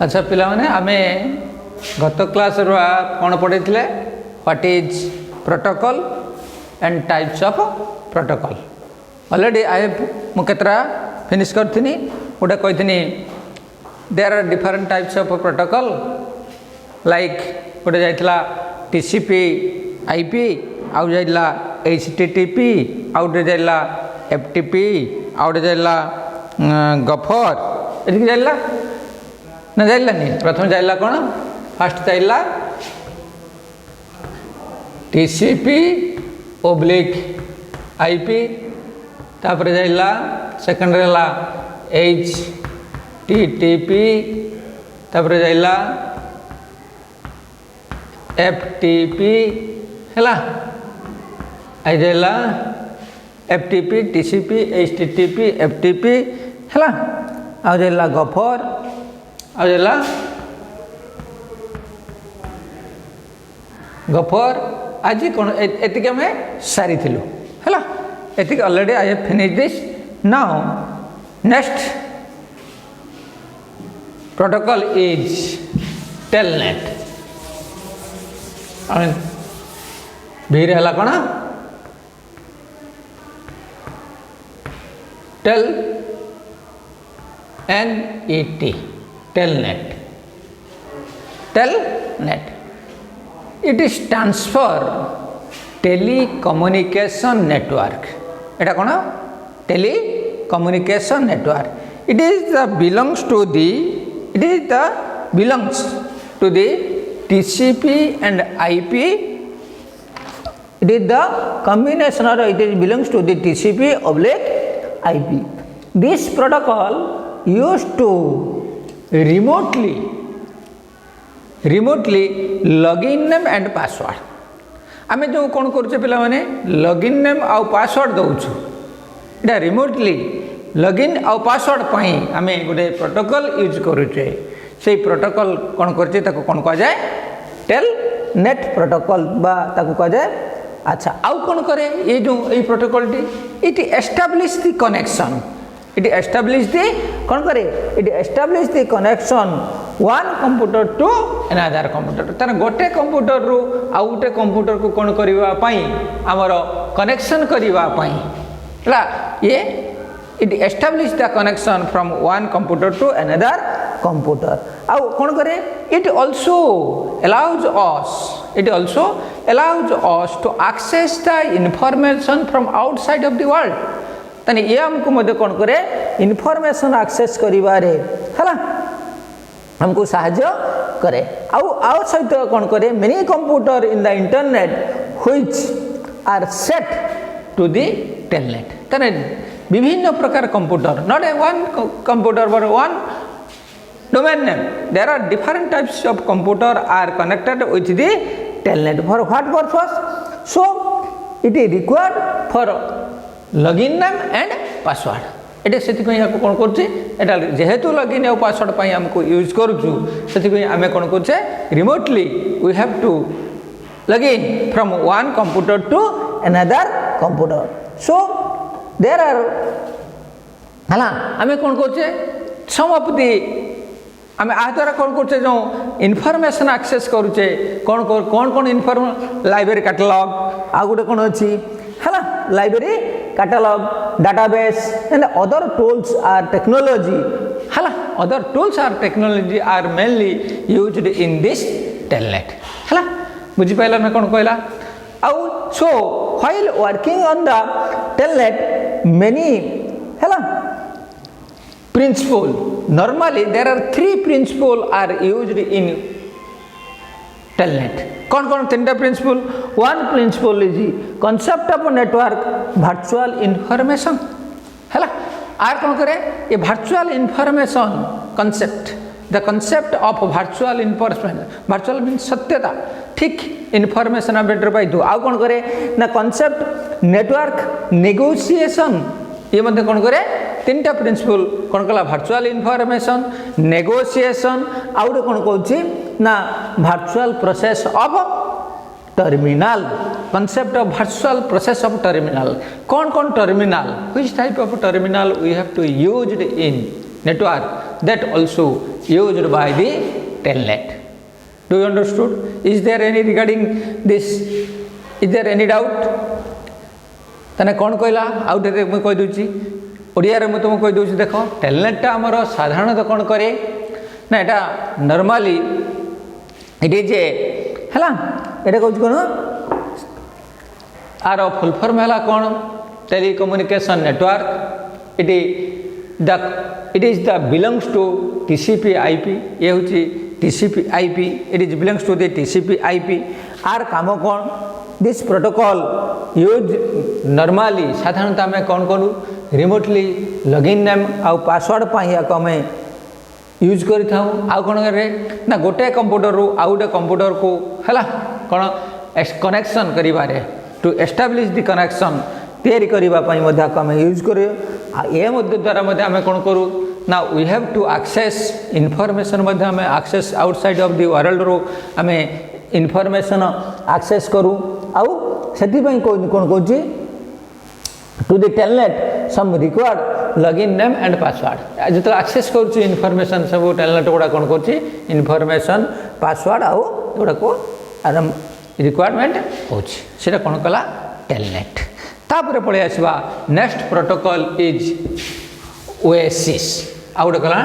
अच्छा पिला माने आमे गत क्लास कौन पढ़े what is protocol and types of protocol already I मुकेतरा फिनिश करथिनी गोटे कही there are different types of protocol like गोटे जाइतला टीसीपी आईपी आउ जाइला एचटीटीपी आउ गोटे जाइला एफटीपी आउ गोटे जाइला गफर एटिक जाइला ना जाइलानी प्रथम जाइला कौन फास्ट जाइला टीसीपी ओब्लिक आईपी तापर जाइला सेकंड रहला एचटीटीपी तापर जाइला एफटीपी हैला आई जाइला एफटीपी टीसीपी एचटीटीपी एफटीपी हैला आ जाइला गफर आ जाइला गफर आज कौन एतिक आम सारी है एतिक already I have finish this now next protocol is telnet भी रहा कौन tel NET telnet telnet it stands for telecommunication network एटा कौन telecommunication network it is the belongs to the TCP and IP it is the combination or it is belongs to the TCP oblique IP this protocol used to remotely login name and password आमे जो कौन करछे पिला माने login name आउ password दउछु एटा remotely login आउ password पई आमे गोटे प्रोटोकॉल यूज करूछे से प्रोटोकॉल कौन करछे ताको कौन कह जाय टेल नेट प्रोटोकॉल बा ताको कह जाय अच्छा आउ कौन करे ये जो a protocol T it establish the connection it establish the कौन करे it establish the connection one computer to another computer तार गोटे कंप्यूटर रु आउ गोटे कंप्यूटर को कौन करबा पई हमरो कनेक्शन करबा पई हला ये it establish the connection from one computer to another computer आउ कौन करे it also allows us to access the information from outside of the world तने ये हमको मध्य कौन करे इनफॉरमेशन एक्सेस करिवारे हला हमको सहायता करे आउ सहित कौन करे many computer in the internet which are set to the telnet तने विभिन्न प्रकार computer not a one computer but one domain name there are different types of computer are connected with the telnet for what purpose so it is required for login name and password एटे से कौन कर जेहेतु login और password पाई हमको use करूँ से आम कौन कर remotely we have to login from one computer to another computer so there are है आम कौन कर सम ऑफ दी आम आ द्वारा कौन कर जो इनफॉरमेशन एक्सेस करुचे कौन कौन कौन इनफॉर्म लाइब्रेरी कैटलॉग आ गोटे कौन अच्छी है library catalogue database and other tools or technology hala other tools or technology are mainly used in this telnet hala बुझी पाइला ना कौन कहला आउ so while working on the telnet many hala principle normally there are three principle are used in telnet कौन कौन तीनटा principal one principal is concept of network virtual information हैला आर कौन करे ये virtual information concept the concept of virtual information virtual mean सत्यता ठीक इनफॉरमेशन बेटर पाई दो आ कौन करे ना कॉन्सेप्ट नेटवर्क नेगोशिएशन ये मध्य कौन करे तीनटा प्रिंसिपल कौन कला वर्चुअल इनफॉरमेशन नेगोशिएशन आउटे कौन कहूँ ना virtual process of terminal concept of virtual process of terminal. कौन terminal? Which type of terminal we have to use in network? That also used by the telnet. Do you understood? Is there any regarding this? Is there any doubt? तने कौन कहला out रे मैं कह दूची ओडिया रे मैं तुम कह दूची देखो टेलनेट आमर साधारणतः कौन करे ना एटा नॉर्मली इट इज ए हला एटा कहू कोन आर फुल फॉर्म हला कौन telecommunication network it is the belongs to TCP IP ये होची TCP IP it is belongs to the TCP IP आर काम कौन दिस प्रोटोकॉल यूज नॉर्मली साधारणतः आम कौन करूँ रिमोटली लॉगिन नेम आउ पासवर्ड पाई आम यूज करी कौन करे ना गोटे कंप्यूटर रु आउ गोटे कंप्यूटर को है कौन कनेक्शन करिबारे टू एस्टाब्लिश द कनेक्शन तैयारी करने आम यूज कर द्वारा आम कौन करूँ ना we have to access information आम access outside of the world रो आम इनफॉरमेशन एक्सेस करूँ आउ से कौन कौन to the telnet some required login name and password जो एक्सेस करुच्ची इनफॉरमेशन सब टेलनेट गुड़ा कौन करुच्ची इनफॉरमेशन पासवर्ड आउ गुड़ा को रिक्वायरमेंट होटा कौन कला टेलनेट तापर पड़े आसवा नेक्स्ट प्रोटोकॉल इज ओएसिस आउ गोटे कला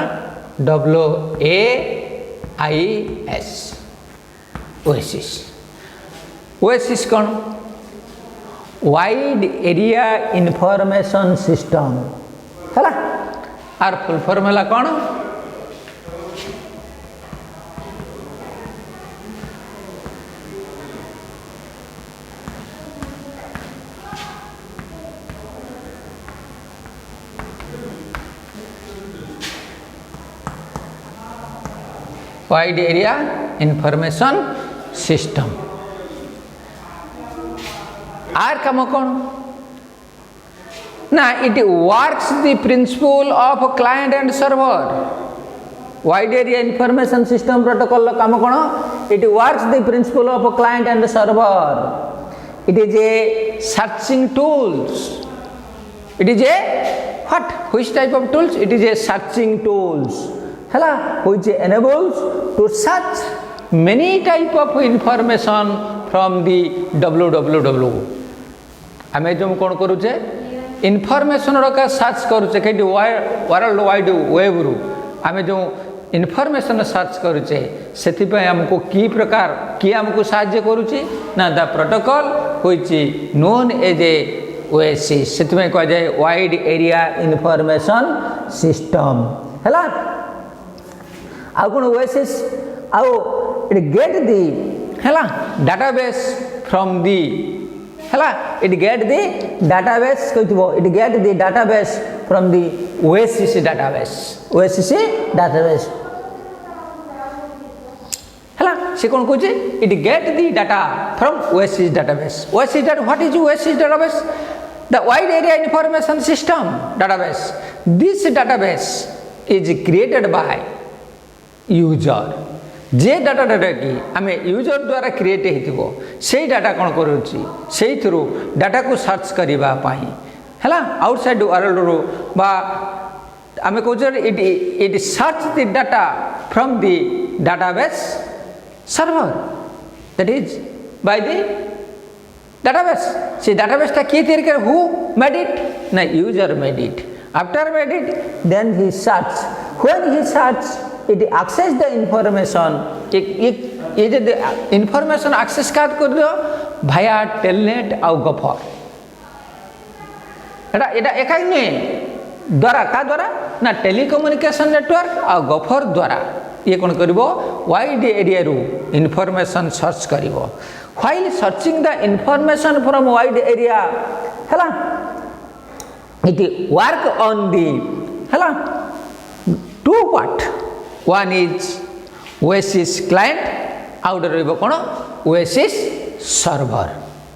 WAIS ओएसिस ओएसिस कौन वाइड एरिया इनफॉरमेशन सिस्टम है आर फुल फॉर्म है कौन wide area information system are काम कौन ना it works the principle of client and server wide area information system protocol काम कौन it works the principle of client and server it is a searching tools it is a what which type of tools it is a searching tools है which enables to search many type of information from the www आम जो कौन करुचे information का search करुचे कहीं world wide web रु आम जो इनफॉरमेशन सर्च करुचे से आमको की प्रकार किए आमको साहाय्य करुची ना the protocol which known as a ओएसिस से कह जाए वाइड एरिया इनफॉरमेशन सिस्टम है आउ कौन ओएसिस आउ इट गेट दी है डाटाबेस फ्रॉम दी है इट गेट दी डाटाबेस कह it get the database from the oasis database है से कौन कहे it get the data from oasis database what is oasis database the wide area information system database this database is created by user J data कि आम user द्वारा create हो से data कौन करुच्ची से थ्रू डाटा को सर्च करने है आउटसाइड वर्ल्ड रू बा आम कह it search the data from the database server that is by the database से डाटाबेसटा किए तैयारी करे हु मेड इट ना user made it after made it then he search when he search it access the information ये जो information access का कर दो via telnet आउ गफर एटा एक ही नहीं द्वारा का द्वारा ना टेलीकम्युनिकेशन नेटवर्क आउ गफर द्वारा ये कौन करिवो वाइड एरिया रू इनफॉरमेशन सर्च करिवो while searching the information from wide area है it work on the है two part one is oasis client out रहिबो कोन ओएसिस सर्वर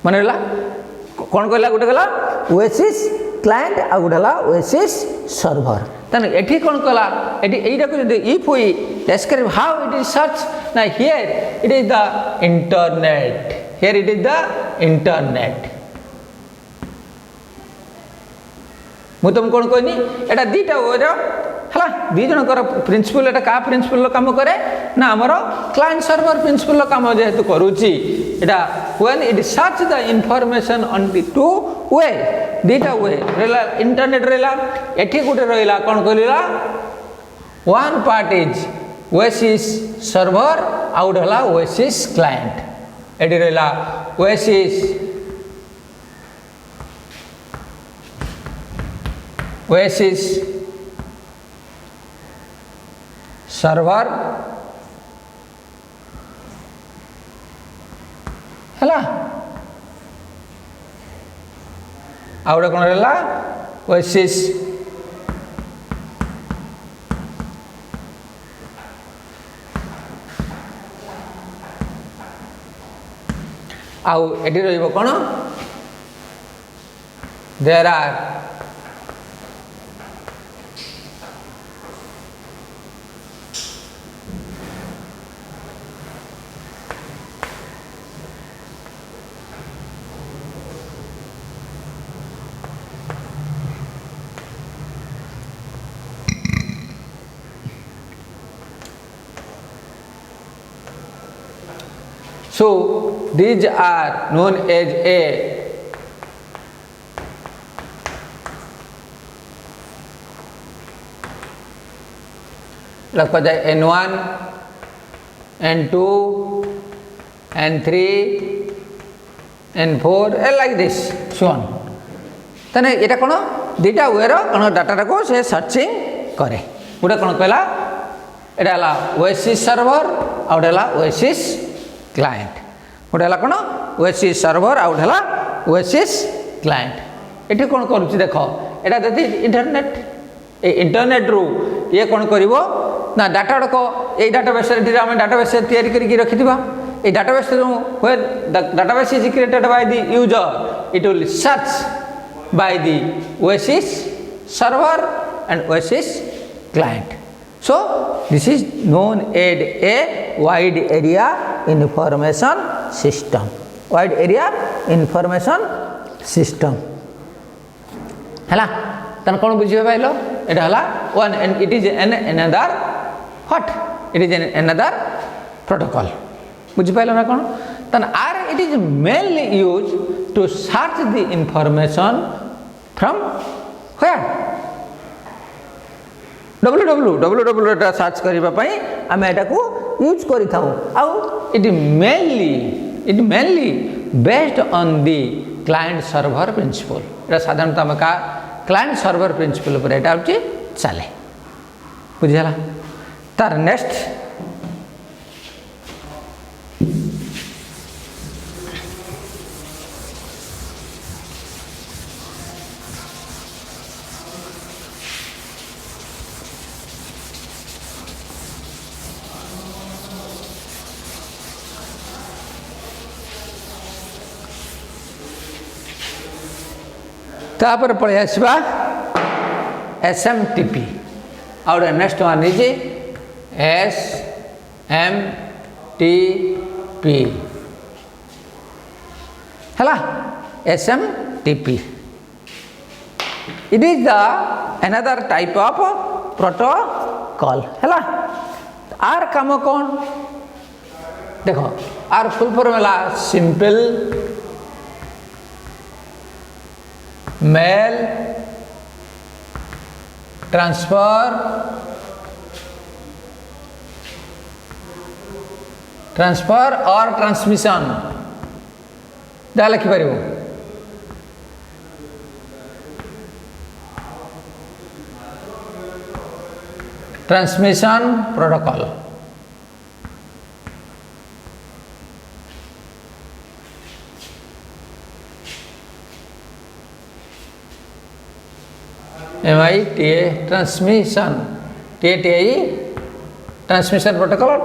मन रहा कौन कहला गोटे गला ओएसिस क्लाइंट आ गोटे गला ओएसिस सर्वर तने एठी कौन कहला एठी एइटा को जदि if we describe how it is search ना here it is the internet here it is the internet मु तुम कौन कहनी एटा दीटा हो जाओ है है दी जनकर प्रिंसिपल एटा का प्रिंसिपल काम करे ना हमर क्लाइंट सर्वर प्रिंसिपल काम जेहेतु करूची एटा when it search the information on the two way दीटा वे रेला इंटरनेट रेला एठी गुटे रहिला कोन करिला one part is oasis server आउट हला ओएसिस क्लाइंट एठी रहिला ओएसिस सर्वर है आउटे कौन रहा ओएसिस आउ एटी रहिबो कौन there are so these are known as a like N1 N2 N3 N4 like this so on तने एटा कोन दीटा वे रो कोन डाटा को से सर्चिंग करे गोटे कोन कहला एटा ला ओएसिस सर्वर आउट हला ओएसिस क्लाइंट गोटे हला कोन ओएसिस सर्वर आउट हला ओएसिस क्लाइंट एठी कोन करूची देखो एटा दति इंटरनेट ए इंटरनेट रू ये कोन करिवो ना डाटा को ए डाटाबेस रे हम डाटाबेस तयारी करी रखिथिबा ए डाटाबेस रू when the database is created by the user it will search by the oasis server and oasis client so this is known as a wide area information system wide area information system हला तन कोन बुझिबे pilo एटा हला one and it is another what it is another protocol बुझि pilo ना कोन तन are it is mainly used to search the information from where www एटा search करिबा पई हम एटा को यूज करि थाउ आउ it mainly based on the client server principle एटा साधारणतः हम का क्लाइंट सर्वर प्रिंसिपल पर एटा होची चले बुझिला तार नेक्स्ट तापर पळे आसबा SMTP और नेक्स्ट वन इज SMTP हला SMTP it is the another type of protocol हला आर काम कौन देखो आर फुल फॉर्म हला सिंपल मेल ट्रांसफर और ट्रांसमिशन जा लिखि पारिबो transmission protocol MITA transmission TATI transmission protocol और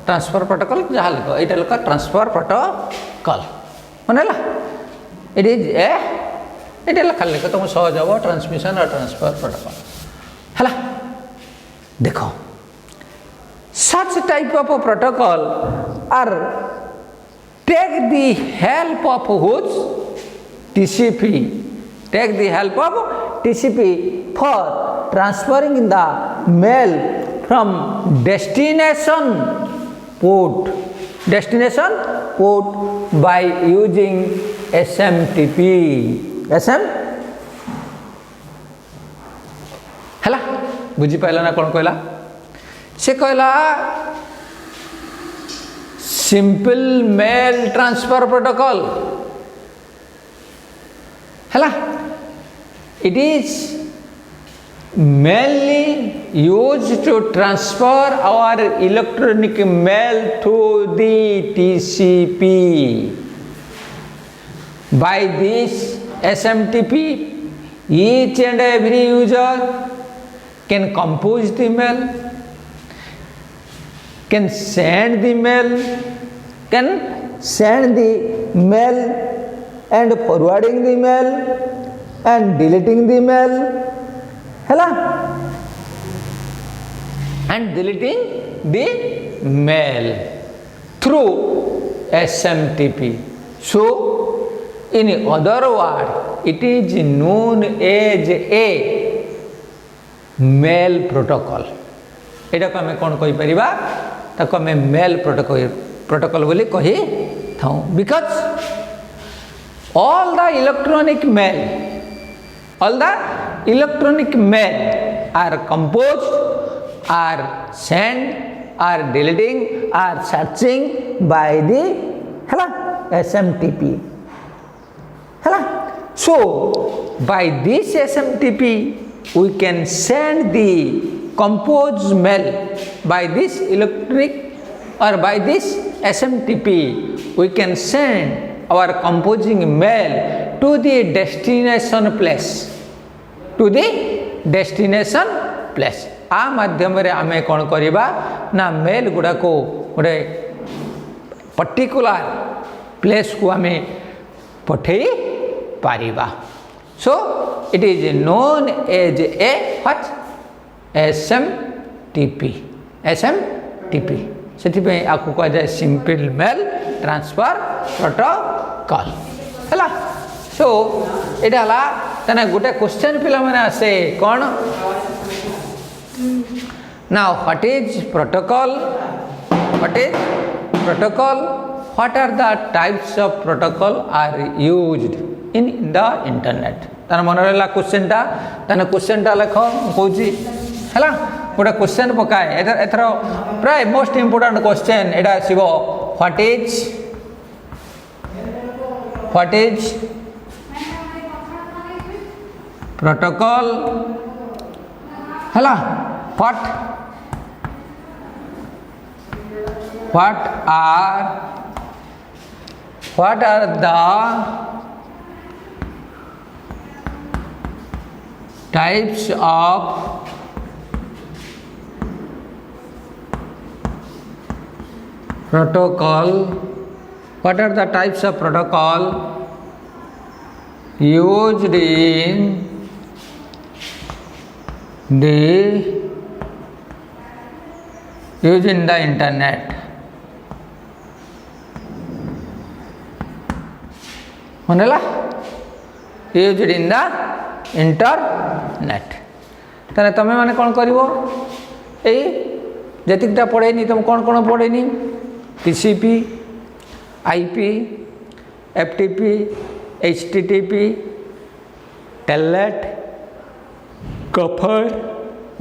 ट्रांसफर प्रोटोकॉल जहाँ लिख ये लिख ट्रांसफर प्रोटोकॉल मनला इट इज ये लिखा लिख तुम सहज हम ट्रांसमिशन और ट्रांसफर प्रोटोकॉल है देखो such type of protocol are take the help of whose TCP take the help of TCP for transferring the mail from destination port by using SMTP हैला बुझी पाइला ना कौन कहला से कहला सिंपल मेल ट्रांसफर प्रोटोकॉल हैला it is mainly used to transfer our electronic mail to the TCP. By this SMTP, each and every user can compose the mail, can send the mail and forwarding the mail and deleting the mail हैला and deleting the mail through SMTP. So in other word it is known as a mail protocol. एटा को हमें कौन कहि परिबा ताको हमें mail protocol बोली कहि थाउ because all the electronic mail are composed, are sent, are deleting, are searching by the SMTP. So by this SMTP we can send the composed mail by this electronic or by this SMTP we can send our composing mail to the destination place. आ माध्यम रे आमे कौन करिबा ना mail गुडा को गोटे particular place को आमे पठेई पारिबा. So it is known as a what SMTP सेति पे आकु कह जाय सिंपल मेल ट्रांसफर प्रोटोकॉल हैला. सो एटा हला तने गोटे क्वेश्चन पिला माने आसे कोन now what is protocol what are the types of protocol are used in the internet. तने मन रहला क्वेश्चन ता लिखो कहूची हैला गोटे क्वेश्चन पकाए एथर प्राय most important question Etah आसीबो what is protocol हैला what are the types of protocol used in the internet. मनला used in the internet. तने तमे माने कौन करिवो एई जतिकटा पढेनी तुम कौन पढेनी TCP IP FTP HTTP Telnet Gopher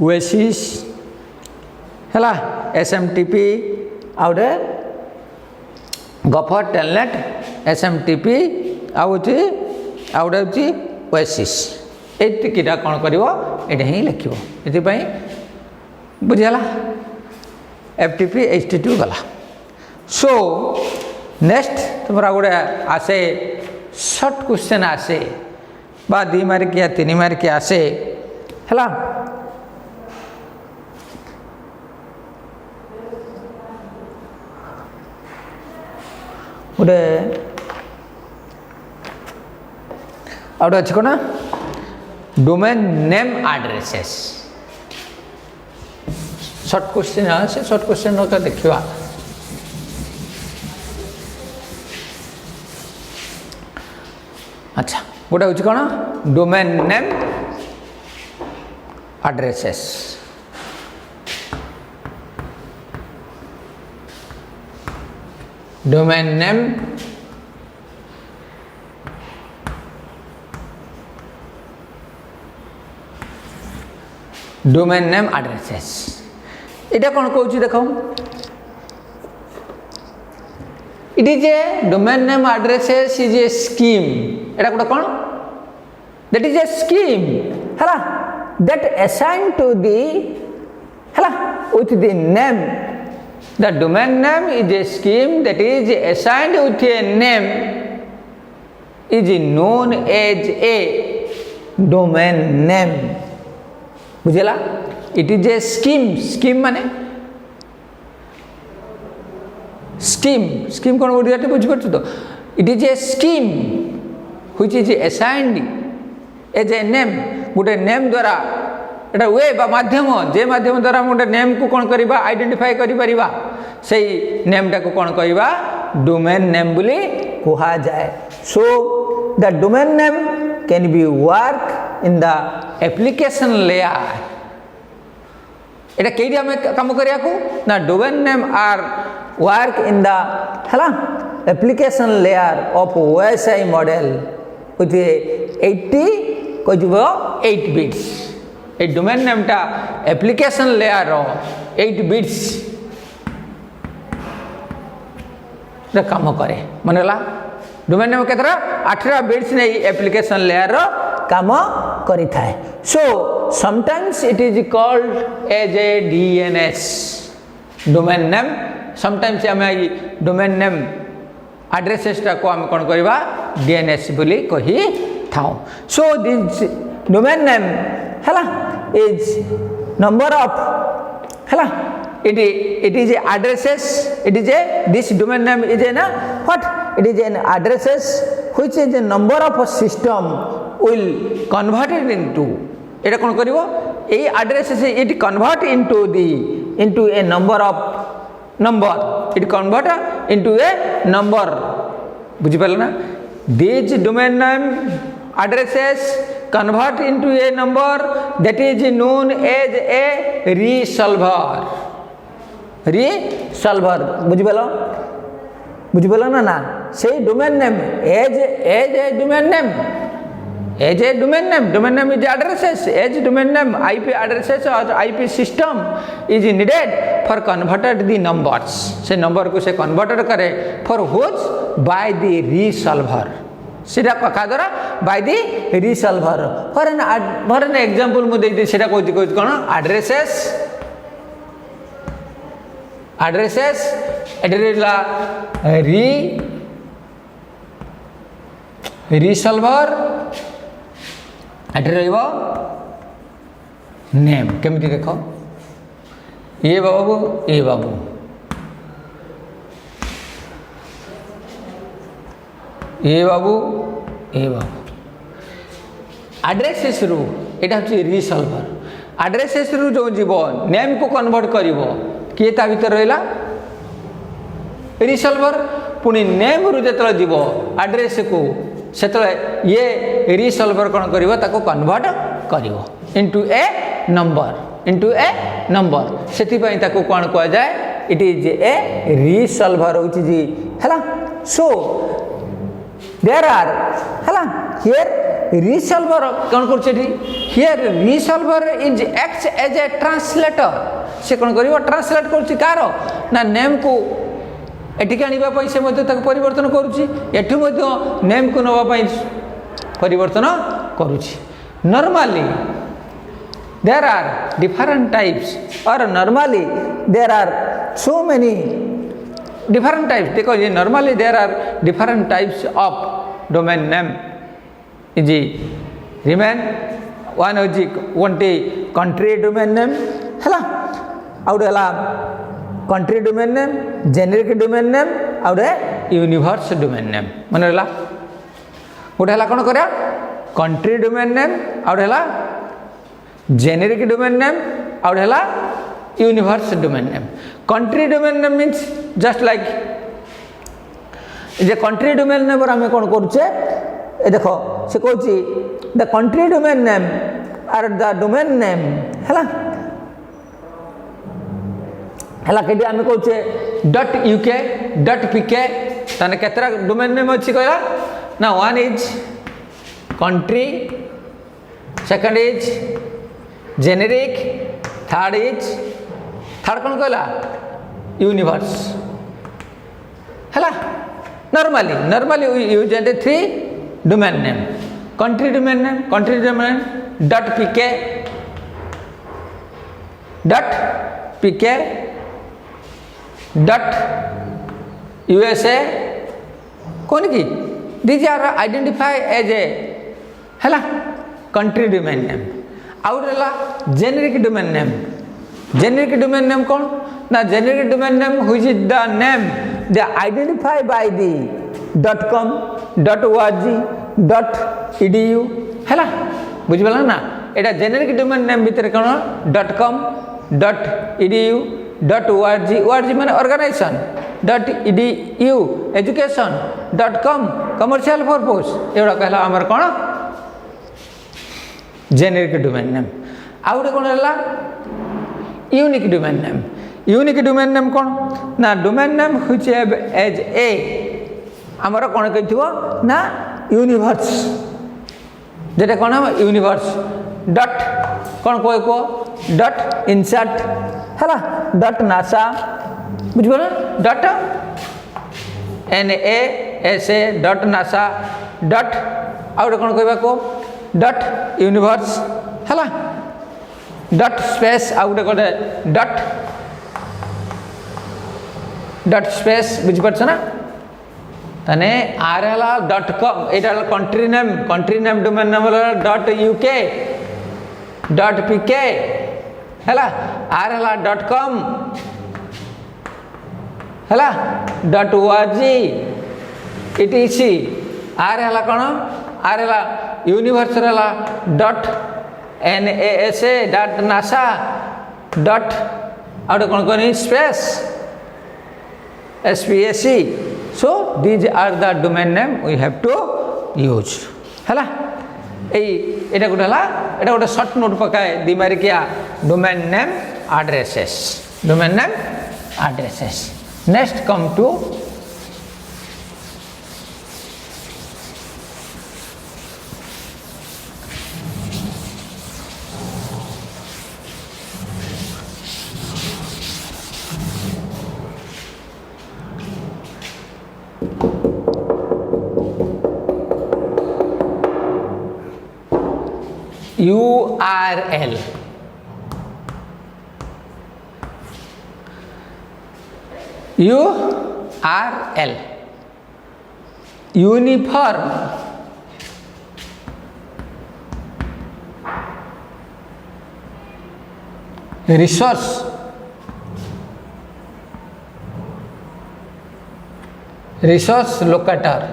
Oasis हैला SMTP आउडे Gopher Telnet SMTP आउची Oasis एतिकिटा कौन करिवो एटा ही लिखिवो एति पई बुझियाला FTP HTTP गला. सो नेक्स्ट तुमरा गोटे आसे शॉर्ट क्वेश्चन आसे बा 2 मार्क या 3 मार्क आसे हैला गोटे आउट अछि कोना domain name addresses short question आसे शॉर्ट क्वेश्चन का देखिवा. अच्छा गोटे हूँ कौन domain name addresses domain name addresses इटा कौन कहूँ देख it is a domain name addresses is a scheme एटा गोटे कौन दैट इज ए स्कीम है दैट असाइन टू दी है with the name the domain name is a scheme that is assigned with a name is known as a domain name बुझेला it is a scheme माने scheme कौन बोलते बुझीपार तो it is a scheme which is assigned as a name गोटे name द्वारा एटा वे बा माध्यम जे माध्यम द्वारा गोटे नेम को कौन करवा आइडेंटिफाई करिपरिबा से नेम टा को कौन कहवा डोमेन नेम बोली कहा जाए so the domain name can be work in the application layer एटा केडी हमें काम करिया को ना domain name are work in the हला application layer of OSI model with 80 कजबो 8 बिट्स ए डोमेन नेम टा एप्लिकेशन लेयर 8 बिट्स रे काम करे मनला डोमेन नेम केतरा 18 बिट्स नै एप्लिकेशन लेयर काम करि थाए so sometimes it is called as a DNS domain name sometimes हमें डोमेन नेम एड्रेसेस टा को हम कौन करवा डीएनएस बोली कही थाउ सो दिस डोमेन नेम हला इज नंबर ऑफ हला it is a addresses it is a this domain name is a na what it is an addresses which is a number of a system will converted into eta kon karibo ei addresses it convert into a number it convert into a number बुझी पाले ना these domain name addresses convert into a number that is known as a resolver बुझी पाल ना से domain name as a domain name is addresses as domain name IP addresses और IP system is needed for converted the numbers से number को से converted करे for which by the resolver सीधा कका द्वारा by the resolver for an example मु दे सीधा कहूँ कौन एड्रेसेस एड्रेला रिसॉल्वर एड्रे नेम केमिति देख ये बाबू एड्रेसेस रु एटा हচ্ছে रिसॉल्वर एड्रेसेस रु जो जीव नेम को कन्वर्ट करिवो किए ता भीतर रहिला रिसॉल्वर पुनी नेम रु जेतला जीव एड्रेस को सेतले ये रिसॉल्वर कौन करिवो ताको कन्वर्ट करिवो इनटू ए नंबर सेति पई ताको कौन कह जाए इट इज ए रिसॉल्वर होची जी हला सो देयर आर हला हियर रिसॉल्वर कौन करछेठी here resolver is acts as a translator से कौन करिवो ट्रांसलेट करछि कार ना नेम को एटिक आनिबा पई से मध्ये ताको परिवर्तन करूछि एठु मध्ये नेम को नवा पई परिवर्तन करूछि normally there are different types और normally there are so many different types देखो ये normally there are different types of domain name is remain one होजी कोनटी कंट्री डोमेन नेम हला आउडला country domain name generic domain name आउडे universe domain name मनला गोटे हला कोन करया कंट्री डोमेन नेम आउडे हला जेनेरिक डोमेन नेम आउडे हला universe domain name country domain name means just like जे कंट्री डोमेन नेम पर हमें कोन करूचे ए देखो से कहूची the country domain name are the domain name हला हला के आम कहूचे .uk डट पीके ताने केतरा डोमेन नेम अछि कहला ना one is country second is generic third कौन कहला यूनिवर्स है normally use and 3 domain name country domain name dot PK dot USA कौन की these are identify as a है कंट्री डोमेन नेम आउला जेनेरिक डोमेन नेम कौन ना generic domain name which is the name they identify by the .com .org .edu है बुझिपाला ना एटा generic domain name भीतर कौन .com .edu .org माने organisation .edu education .com commercial purpose एवडा कहला हमर कोन जेनेरिक डोमेन नेम आउटे कोन हला यूनिक डोमेन नेम कोन ना domain name which have as a हमर कोन कहिथिबो ना यूनिवर्स जेटा कोन यूनिवर्स डट कोन कोइ को डट इंसर्ट हला डट नासा बुझबो डट NASA डट नासा डट आउटे कोन कहबा को डट यूनिवर्स हला डट स्पेस आउटे कोटे डट स्पेस बुझ परछ ना तने आर हला .com एटा कंट्री नेम डोमेन नेम हला .uk .pk हला आर हला .com हला .org etc आर हला कोन आर हला यूनिवर्स हला .NASA .nasa आउट कोन कोनी space SPAC so these are the domain name we have to use हला एटा गोटे शॉर्ट नोट पकाए दिमारी क्या domain name addresses next come to URL uniform resource locator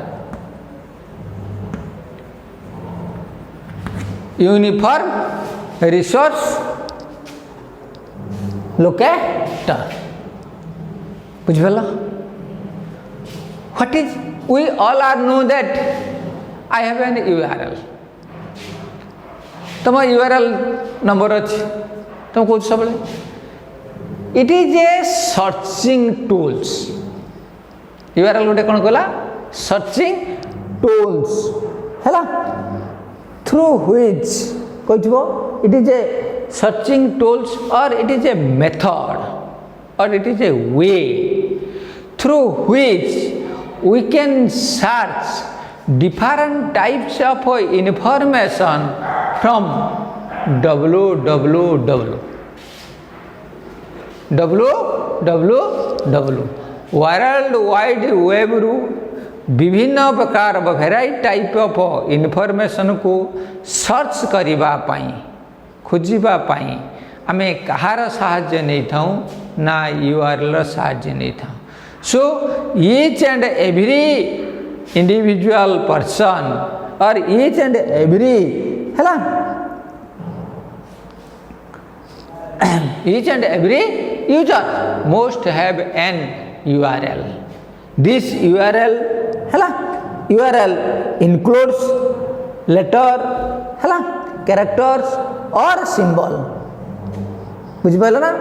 uniform resource locator बुझल what is we all are know that I have an URL तुम URL number अच्छी तुम कौन सब it is a searching tools URL गोटे कौन कहला searching tools है through which it is a searching tools or it is a method or it is a way through which we can search different types of information from www world wide web रू विभिन्न प्रकार variety type of information को search करिबा पाई खोजिबा पाई आमे कहार सहाय्य नहीं थाऊ ना URL सहाय्य नहीं थाऊ so each and every individual person और ईच एंड एवरी हैला each and every user most have an URL this URL हैला URL includes letter हैला characters और symbol बुझ पाइल ना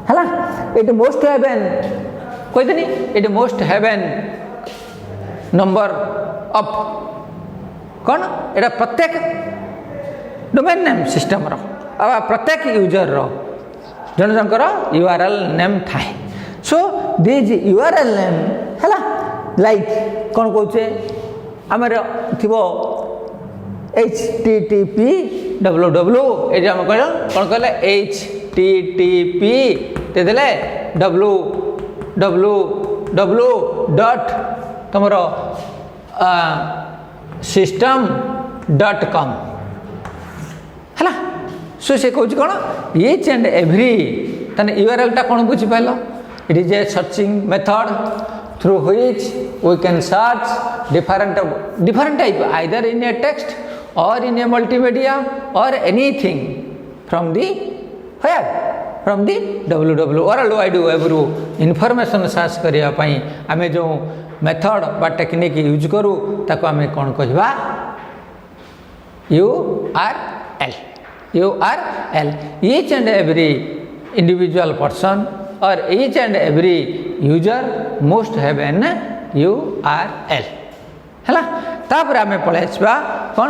है इट मोस्ट हेवन कहदेनी it most have an number of कौन एटा प्रत्येक डोमेन नेम सिस्टम रो प्रत्येक यूजर रो जन जनकर यूआरएल नेम थाए सो दिज यूआरएल नेम है लाइक कौन कौचे आमर थी http www ये आम कह कौन कहले http देदेले www डॉट तुमर system.com है सो से कौन कौन ईच एंड एवरी तने यूआरएल टा कौन बुझी pile it is a searching method through which we can search different type either in a text or in a multimedia or anything from the where from the www world wide web ru information search करिया पई आमे जो method बा technique use करू ताको आमे कोन कहबा URL each and every individual person or each and every user must have an URL है तापर आमे पळेछबा कोन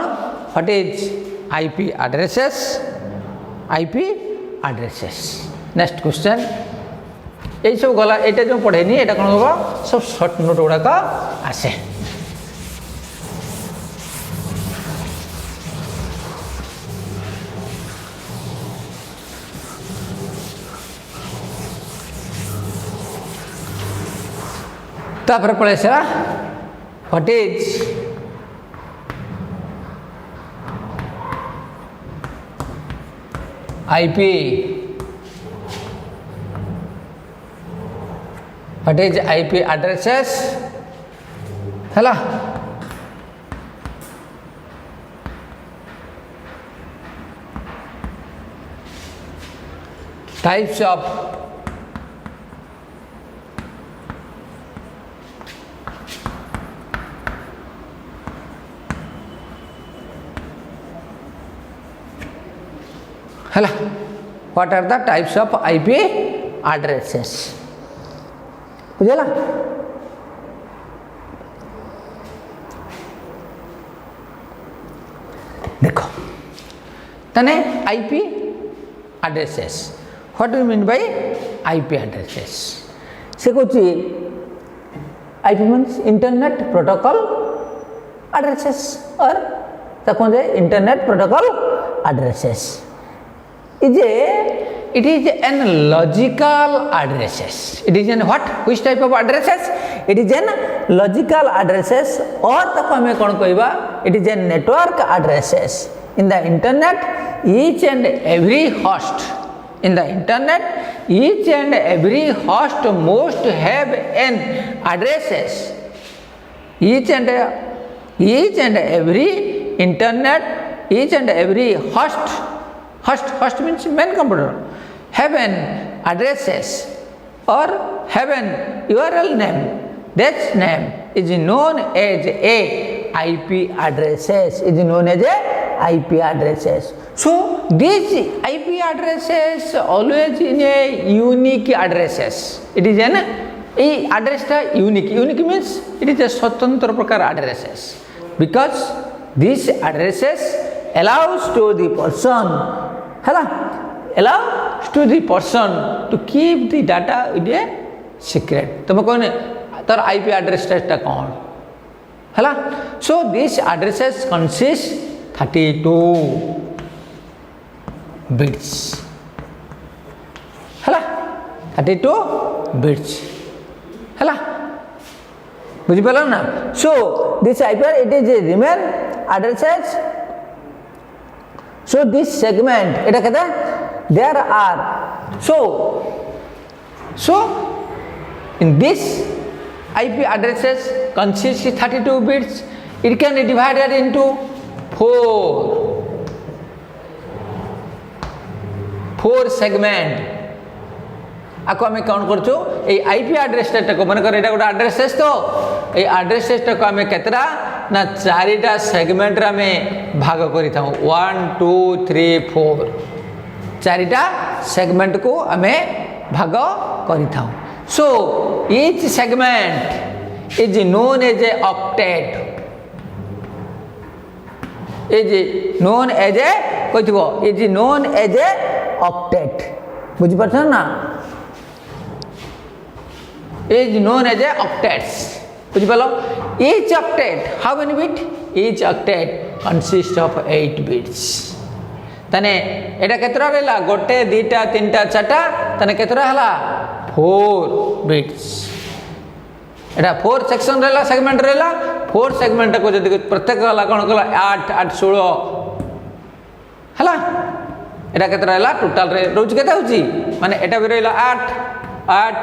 what is IP addresses next question ये सब गला एटा जो पढ़ेनी एटा कोन होबा सब शॉर्ट नोट गुडा का आसे तापर पड़े से what is IP what is IP addresses है टाइप्स ऑफ है what are the types of IP addresses बुझेला देखो तने IP addresses what do you mean by IP addresses से कुछ IP means internet protocol addresses और तको जे internet protocol addresses it is an logical addresses. It is an what? Which type of addresses? It is an logical addresses or तक हमें कौन कहबा? It is a network addresses. In the internet, each and every host in the internet, each and every host must have an addresses. Each and every internet, each and every host means main computer have an addresses or have an URL name. That name is known as a IP addresses. Is known as a IP addresses. So these IP addresses always in a unique addresses. It is an address unique. Unique means it is a swatantra prakar addresses because these addresses allows to the person allows to the person to keep the data in a secret. तुम कौन तर IP address टा कौन है so these addresses consist 32 bits है 32 bits है बुझी पाल ना so this IP it is a remain addresses. So this segment এটা कहता है there are so in this IP addresses consists 32 bits. It can be divided into four segment. आको आमे काउंट करछु ए IP एड्रेस टा को मन कर एटा गोटा एड्रेसेस तो ए एड्रेसेस टा को आमे केतरा ना चारिटा सेगमेंट रा में भाग करि थाउ 1 2 3 4 चारिटा सेगमेंट को आमे भाग करिथाउ। So each segment is known as a octet, is known as a कहिथबो is known as a octet, बुझि परछ ना, is known as a octets, बुझि पालो। Each octet how many bit, each octet consist of 8 bits. तने एटा केतरा रहला, गोटे दीटा तीनटा चारटा, तने केतरा हला 4 बिट्स। एटा 4 सेक्शन रहला, सेगमेंट रहला। 4 सेगमेंट को जदि प्रत्येक हला कोन कला 8 8 16 हला, एटा केतरा रहला टोटल रे रोज केते होची, माने एटा भी रहला 8 8,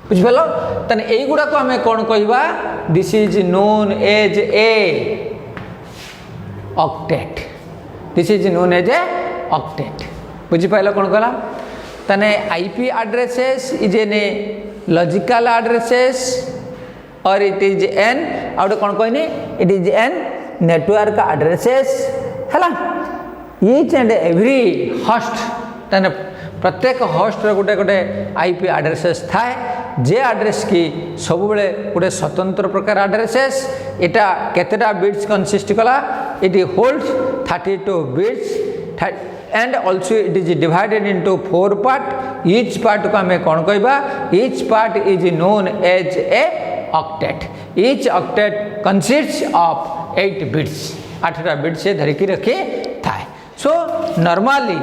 बुझ पालो। तने एई गुडा को हमें कोन कहबा, this is known as a octet, this is known as a octet, बुझि पाइलो कोन कहला। तने IP addresses is an logical addresses और इट इज एन आउट कोन कहनी, it is an network addresses हला। ईच एंड एवरी होस्ट, तने प्रत्येक होस्ट रे गोटे गोटे आईपी एड्रेसेस थाए, जे एड्रेस की सब बेले गोटे स्वतंत्र प्रकार एड्रेसेस। एटा केतेटा बिट्स कंसिस्ट कला, it holds 32 bits and also it is divided into 4 part. Each part को हमें कौन कहबा, each part is known as a octet. Each octet consists of 8 bits, 8टा bit से धरि की रखे थाए। So normally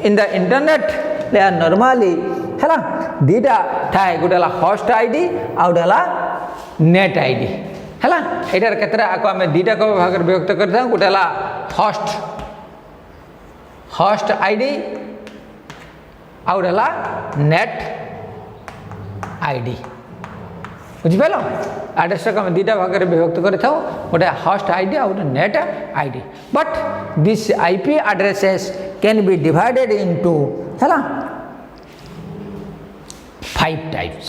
in the internet they are normally हैला दीटा थाए, गोटे हला होस्ट आईडी आउ हला नेट आईडी हैला। एटार केतरा आको हमें दीटा को भाग विभक्त करथां, गोटे हला होस्ट आईडी आउ हला नेट आईडी, बुझि पालो। एड्रेस को हम दीटा भाग विभक्त करथां, गोटे होस्ट आईडी आउ net ID. But this IP addresses can be divided into हैला 5 टाइप्स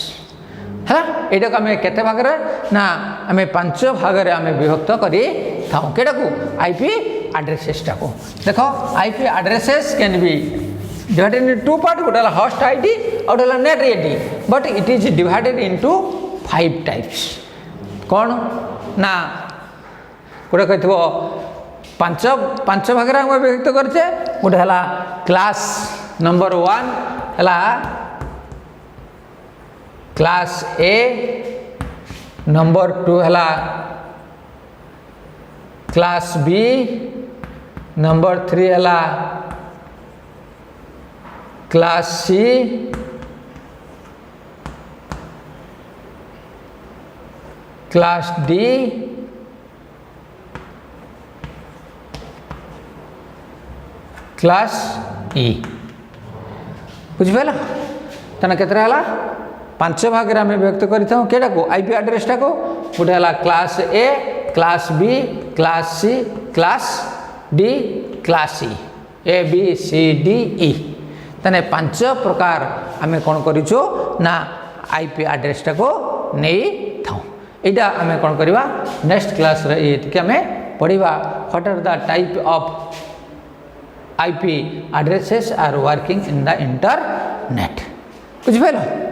है। एटा को हमें केते भाग रे ना, हमें 5 भाग रे हमें विभक्त करी थाउ। केटा को आईपी एड्रेसेस टा को देखो, IP addresses can be divided into 2 part, गोटे होस्ट आईडी और गोटे net ID, but it is divided into 5 types. कौन ना गोटे कहथबो 5 भाग रे हम विभक्त करछे। गोटे हला क्लास नंबर 1 हला क्लास ए, नंबर 2 हला क्लास बी, नंबर 3 हला class C, class D, class E, बुझिपाला। तने केतरा हला 5 भाग रे हमें व्यक्त करिथां केटा को, आईपी एड्रेस टा को। गोटे हला class A, class B, class C, class D, class E, A B C D E. तने 5 प्रकार हमें कौन करिछो ना आईपी एड्रेस टा को नै थाउ। एटा हमें कौन करबा, नेक्स्ट क्लास रे एतिके हमें पढिबा what are the type of IP addresses are working in the internet, बुझिपालो।